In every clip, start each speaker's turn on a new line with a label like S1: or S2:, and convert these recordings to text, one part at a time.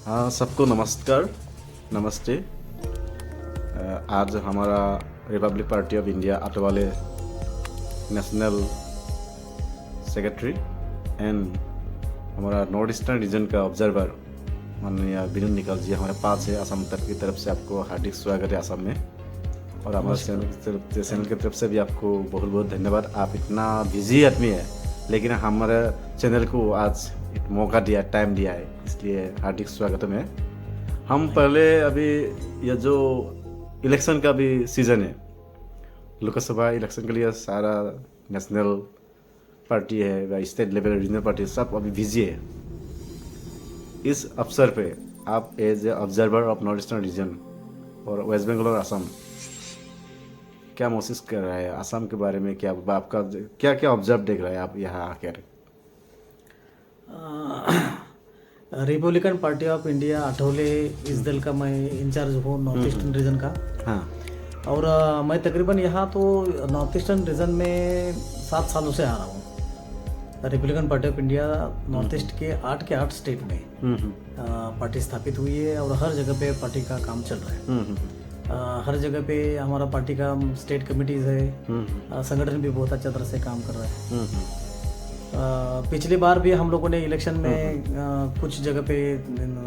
S1: हाँ, सबको नमस्कार, नमस्ते। आज हमारा republic party of India Athawale national secretary and हमारा नॉर्थ ईस्टर्न रीजन का ऑब्जर्वर माननीय विनोद निकाल जी हमारे पास है। असम तक की तरफ से आपको हार्दिक स्वागत है असम में, और हमारे चैनल की तरफ से भी आपको बहुत बहुत धन्यवाद। आप इतना बिजी आदमी है, लेकिन हमारे चैनल को आज एक मौका दिया, टाइम दिया है, इसलिए हार्दिक स्वागत है। हम पहले अभी ये जो इलेक्शन का भी सीज़न है, लोकसभा इलेक्शन के लिए सारा नेशनल पार्टी है या स्टेट लेवल रीजनल पार्टी सब अभी बिजी है। इस अवसर पे आप as a observer of north eastern region और वेस्ट बंगाल और असम क्या महसूस कर रहा है? असम के बारे में क्या आपका क्या क्या ऑब्जर्व देख रहा है आप यहाँ आकर?
S2: Republican party of India Athawale इस दल का मैं इंचार्ज हूँ नॉर्थ ईस्टर्न रीजन का।
S1: हाँ।
S2: और मैं तकरीबन यहाँ तो नॉर्थ ईस्टर्न रीजन में 7 सालों से आ रहा हूँ। Republican party of India north east के 8 स्टेट में पार्टी स्थापित हुई है और हर जगह पे पार्टी का काम चल रहा है। हर जगह पे हमारा पार्टी का स्टेट कमिटीज है, संगठन भी बहुत अच्छा तरह से काम कर रहा है। पिछली बार भी हम लोगों ने इलेक्शन में कुछ जगह पे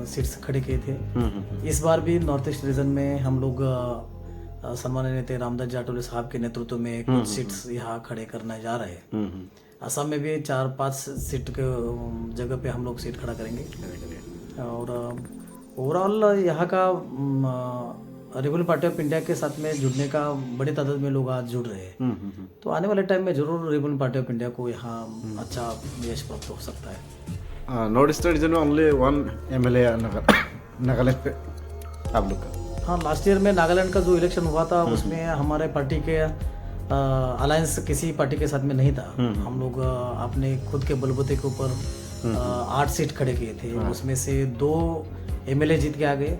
S2: सीट्स खड़े किए थे। इस बार भी नॉर्थ ईस्ट रीजन में हम लोग सम्मानीय नेता रामदास जी आठवले साहब के नेतृत्व में कुछ सीट्स यहाँ खड़े करने जा रहे हैं। असम में भी 4-5 सीट के जगह पे हम लोग सीट खड़ा करेंगे। और ओवरऑल यहाँ का रिपब्लिक पार्टी ऑफ इंडिया के साथ में जुड़ने का बड़ी तादाद में लोग आज जुड़ रहे हैं। तो आने वाले टाइम में जरूर रिपब्लिक पार्टी ऑफ इंडिया को यहाँ अच्छा यश प्राप्त हो सकता है।
S1: नॉर्थ ईस्टर्न रीजन में ओनली 1 MLA नागालैंड पे आप लोग का।
S2: हाँ, लास्ट ईयर में नागालैंड का जो इलेक्शन हुआ था उसमें हमारे पार्टी के अलायंस किसी पार्टी के साथ में नहीं था। हम लोग अपने खुद के बलबूते के ऊपर 8 सीट खड़े किए थे। उसमें से 2 MLA जीत के आ गए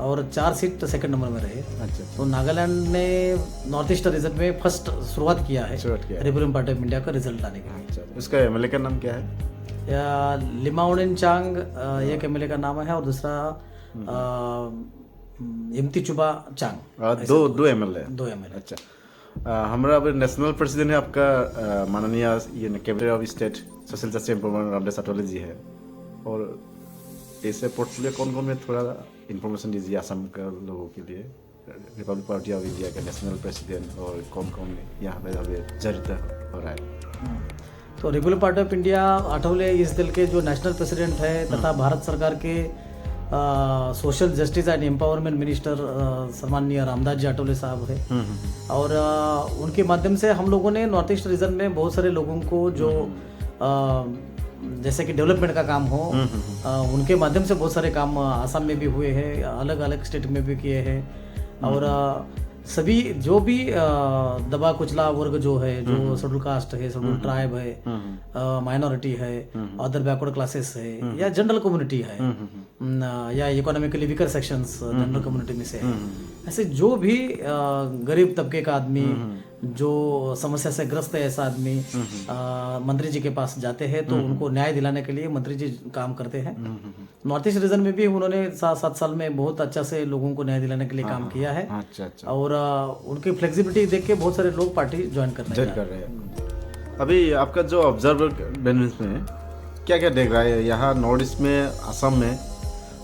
S2: और 4 सीट सेकंड नंबर में रहे।
S1: अच्छा।
S2: तो नागालैंड ने नॉर्थ ईस्ट रीजन में फर्स्ट शुरुआत किया है रिपब्लिकन पार्टी ऑफ इंडिया का रिजल्ट लाने के लिए।
S1: अच्छा, इसका MLA का नाम क्या है?
S2: लिमाउनिन चांग एक MLA का नाम है और दूसरा इम्तिचुबा चांग।
S1: 2 MLA।
S2: 2 MLA।
S1: अच्छा, हमारा अभी नेशनल प्रेसिडेंट है आपका माननीय ये cabinet of state social justice empowerment Ramdas Athawale ji है। और ऐसे पोर्टफोलियो कौन कौन में थोड़ा इन्फॉर्मेशन दीजिए असम के लोगों के लिए। रिपब्लिक पार्टी ऑफ इंडिया का नेशनल प्रेसिडेंट और कौन कौन यहाँ पे अभी जड़ित हो रहा है?
S2: तो Republic party of India Athawale इस दल के जो नेशनल प्रेसिडेंट है तथा भारत सरकार के social justice and empowerment minister सम्माननीय रामदास जी आठवले साहब है। और उनके माध्यम से हम लोगों ने नॉर्थ ईस्ट रीजन में बहुत सारे लोगों को जो जैसे कि डेवलपमेंट का काम हो, उनके माध्यम से बहुत सारे काम असम में भी हुए हैं, अलग अलग स्टेट में भी किए हैं। और सभी जो भी दबा कुचला वर्ग जो है, जो शेड्यूल कास्ट है, शेड्यूल ट्राइब है, माइनॉरिटी है, अदर बैकवर्ड क्लासेस है या जनरल कम्युनिटी है या economically weaker sections general community में से है, ऐसे जो भी गरीब तबके का आदमी जो समस्या से ग्रस्त है ऐसा आदमी मंत्री जी के पास जाते हैं तो उनको न्याय दिलाने के लिए मंत्री जी काम करते हैं। नॉर्थ ईस्ट रीजन में भी उन्होंने 7 साल में बहुत अच्छा से लोगों को न्याय दिलाने के लिए काम किया है।
S1: अच्छा।
S2: और उनकी फ्लेक्सिबिलिटी देख के बहुत सारे लोग पार्टी ज्वाइन कर रहे हैं।
S1: अभी आपका जो ऑब्जर्वर बेनिस में क्या क्या देख रहा है यहाँ नॉर्थ ईस्ट में, असम में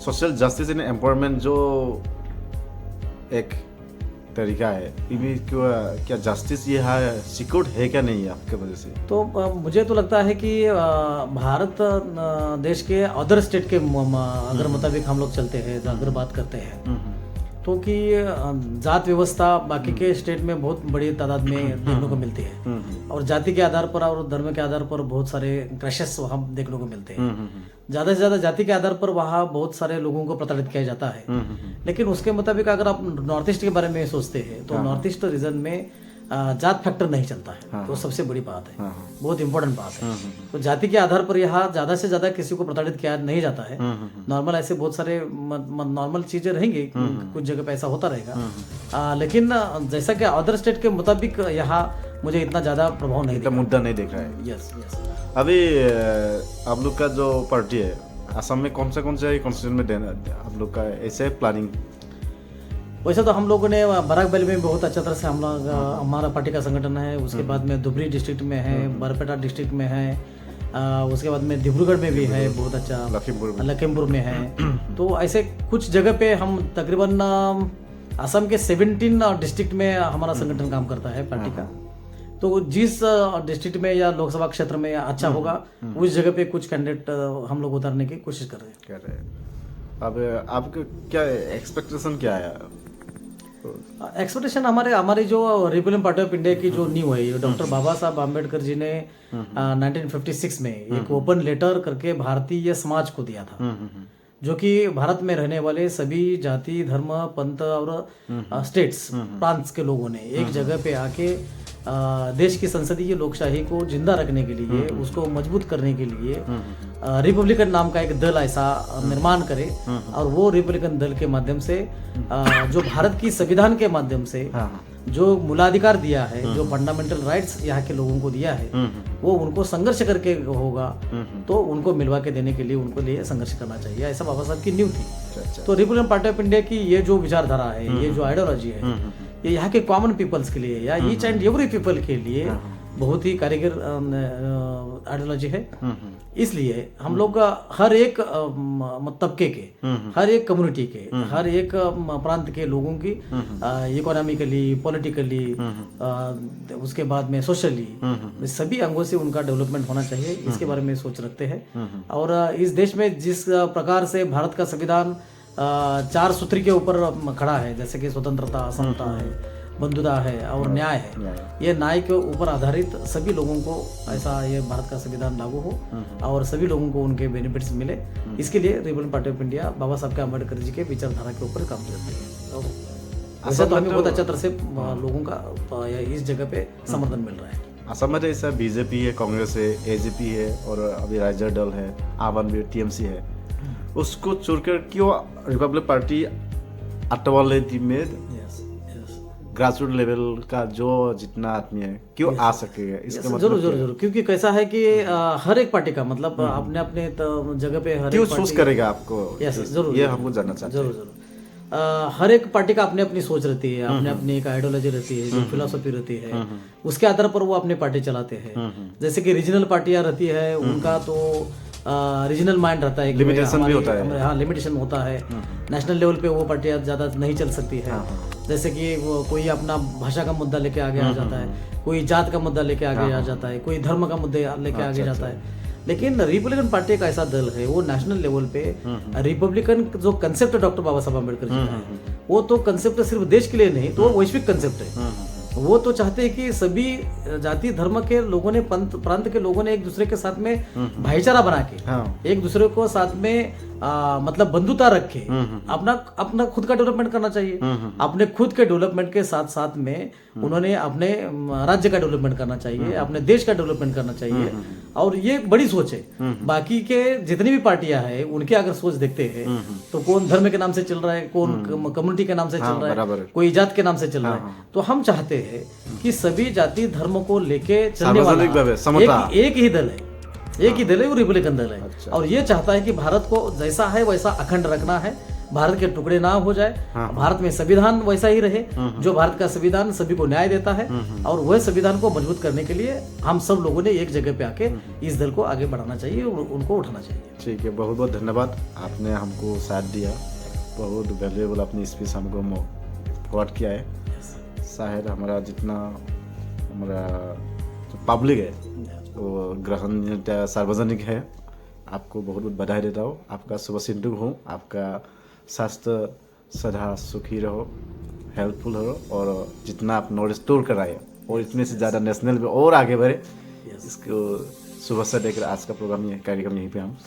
S1: सोशल जस्टिस एंड एम्पावरमेंट जो एक तरीका है, क्या जस्टिस ये है सिक्योर्ड है क्या नहीं है आपके वजह से?
S2: तो मुझे तो लगता है कि भारत देश के अदर स्टेट के अगर मुताबिक हम लोग चलते हैं, अगर बात करते हैं तो कि जात व्यवस्था बाकी के स्टेट में बहुत बड़ी तादाद में देखने को मिलती है और जाति के आधार पर और धर्म के आधार पर बहुत सारे क्रैशेस वहाँ देखने को मिलते हैं। ज़्यादा से ज़्यादा जाति के आधार पर वहाँ बहुत सारे लोगों को प्रताड़ित किया जाता है। लेकिन उसके मुताबिक अगर आप नॉर्थ ईस्ट के बारे में सोचते हैं तो नॉर्थ ईस्ट रीजन में जात फैक्टर नहीं चलता है। तो सबसे बड़ी बात है, बहुत इंपॉर्टेंट बात है। तो जाति के आधार पर यहाँ ज्यादा से ज्यादा किसी को प्रताड़ित किया नहीं जाता है। नॉर्मल ऐसे बहुत सारे नॉर्मल चीजें रहेंगी, कुछ जगह पे ऐसा होता रहेगा। लेकिन जैसा कि अदर स्टेट के मुताबिक यहाँ मुझे इतना ज्यादा प्रभाव नहीं,
S1: मुद्दा नहीं देख रहा है।
S2: यस।
S1: अभी आप लोग का जो पार्टी है असम में कौन सा कॉन्स्टिट्यूशन में देना आप लोग का ऐसे प्लानिंग?
S2: वैसे तो हम लोगों ने बराक वैली में बहुत अच्छा तरह से हम लोग हमारा पार्टी का संगठन है। उसके बाद में धुबरी डिस्ट्रिक्ट में है, बरपेटा डिस्ट्रिक्ट में है, उसके बाद में डिब्रूगढ़ में भी है बहुत अच्छा, लखीमपुर में है। तो ऐसे कुछ जगह पे हम तकरीबन असम के 17 डिस्ट्रिक्ट में हमारा संगठन काम करता है पार्टी का। तो जिस डिस्ट्रिक्ट में या लोकसभा क्षेत्र में अच्छा होगा उस जगह पे कुछ कैंडिडेट हम लोग उतारने की कोशिश कर रहे हैं।
S1: अब आपका क्या एक्सपेक्टेशन क्या है?
S2: एक्सपेक्टेशन हमारी जो रिपब्लिकन पार्टी ऑफ इंडिया की जो नींव है, डॉक्टर बाबा साहब आम्बेडकर जी ने 1956 में एक ओपन लेटर करके भारतीय समाज को दिया था, जो कि भारत में रहने वाले सभी जाति, धर्म, पंथ और स्टेट्स, प्रांत के लोगों ने एक जगह पे आके देश की संसदीय लोकशाही को जिंदा रखने के लिए, उसको मजबूत करने के लिए रिपब्लिकन नाम का एक दल ऐसा निर्माण करे, और वो रिपब्लिकन दल के माध्यम से जो भारत की संविधान के माध्यम से जो मूलाधिकार दिया है, जो फंडामेंटल राइट्स यहाँ के लोगों को दिया है, वो उनको संघर्ष करके होगा, तो उनको मिलवा के देने के लिए उनको लिए संघर्ष करना चाहिए, ऐसा बाबा साहब की नींव थी। तो रिपब्लिकन पार्टी ऑफ इंडिया की ये जो विचारधारा है, ये जो आइडियोलॉजी है, ये यहाँ के कॉमन पीपल्स के लिए या ईच एंड एवरी पीपल के लिए बहुत ही कारीगर आइडियोलॉजी है। इसलिए हम लोग हर एक तबके के, हर एक कम्युनिटी के, हर एक प्रांत के लोगों की इकोनॉमिकली, पॉलिटिकली, उसके बाद में सोशली, सभी अंगों से उनका डेवलपमेंट होना चाहिए, इसके बारे में सोच रखते हैं। और इस देश में जिस प्रकार से भारत का संविधान 4 सूत्र के ऊपर खड़ा है, जैसे कि स्वतंत्रता, समता है, बंधुता है और न्याय है, ये न्याय के ऊपर आधारित सभी लोगों को ऐसा ये भारत का संविधान लागू हो और सभी लोगों को उनके बेनिफिट्स मिले, इसके लिए रिपब्लिकन पार्टी ऑफ इंडिया बाबा साहब के अम्बेडकर जी के विचारधारा के ऊपर काम करती है। तो वैसे तो हमें बहुत अच्छा तरह से लोगों का इस जगह पे समर्थन मिल रहा है।
S1: असम में जैसा बीजेपी है, कांग्रेस है, एजेपी है और अभी राइजर दल है, आवाम भी, टीएमसी है, उसको छोड़कर क्यों रिपब्लिक पार्टी अटवाले में ग्रासरूट लेवल का जो जितना आदमी है क्यों आ सकेगा? इसका मतलब
S2: जरूर, क्योंकि कैसा है कि हर एक पार्टी का मतलब अपने अपने जगह पे हर
S1: क्यों चूज करेगा आपको?
S2: जरूर,
S1: ये हमको जानना चाहते हैं।
S2: जरूर, हर एक पार्टी का अपनी अपनी सोच रहती है, अपनी अपनी एक आइडियोलॉजी रहती है, जो फिलोसफी रहती है, उसके आधार पर वो अपनी पार्टी चलाते हैं। जैसे कि रीजनल पार्टियां रहती है, उनका तो रीजनल माइंड रहता है,
S1: लिमिटेशन भी होता है।
S2: हाँ, लिमिटेशन होता है। नेशनल लेवल पे वो पार्टियां ज्यादा नहीं चल सकती है। जैसे कि वो कोई अपना भाषा का मुद्दा लेके आगे आ जाता है, कोई जात का मुद्दा लेके आगे आ जाता है, कोई धर्म का मुद्दे लेके आगे जाता है। लेकिन रिपब्लिकन पार्टी का ऐसा दल है, वो नेशनल लेवल पे रिपब्लिकन जो कंसेप्ट है डॉक्टर बाबा साहब अम्बेडकर जी का है, वो तो कंसेप्ट सिर्फ देश के लिए नहीं, तो वैश्विक कंसेप्ट है। वो तो चाहते हैं कि सभी जाति धर्म के लोगों ने, प्रांत के लोगों ने एक दूसरे के साथ में भाईचारा बना के एक दूसरे को साथ में मतलब बंधुता रखे अपना खुद का डेवलपमेंट करना चाहिए। अपने खुद के डेवलपमेंट के साथ साथ में उन्होंने अपने राज्य का डेवलपमेंट करना चाहिए, अपने देश का डेवलपमेंट करना चाहिए, और ये एक बड़ी सोच है। बाकी के जितनी भी पार्टियां हैं उनकी अगर सोच देखते हैं तो कौन धर्म के नाम से चल रहा है, कौन कम्युनिटी के नाम से चल रहा है, कोई जात के नाम से चल रहा है। तो हम चाहते हैं कि सभी जाति धर्म को लेके चलने वाला एक ही दल है, एक ही दल है, वो रिपब्लिकन दल है। अच्छा। और ये चाहता है कि भारत को जैसा है वैसा अखंड रखना है, भारत के टुकड़े ना हो जाए, भारत में संविधान वैसा ही रहे, जो भारत का संविधान सभी को न्याय देता है, और वह संविधान को मजबूत करने के लिए हम सब लोगों ने एक जगह पे आके इस दल को आगे बढ़ाना चाहिए, उनको उठाना चाहिए। ठीक
S1: है, बहुत बहुत धन्यवाद, आपने हमको साथ दिया, बहुत वैल्यूएबल अपनी स्पीच हमको फॉरवर्ड किया है। शायद हमारा जितना हमारा पब्लिक है वो ग्रहण सार्वजनिक है। आपको बहुत बहुत बधाई देता हूँ, आपका शुभ चिंतक हूँ, आपका स्वास्थ्य सदा सुखी रहो, हेल्पफुल हो, और जितना आप नॉलेज स्टोर कराए और इतने से ज़्यादा नेशनल में और आगे बढ़े, इसको शुभेच्छा देकर आज का प्रोग्राम कार्यक्रम यहीं पे हम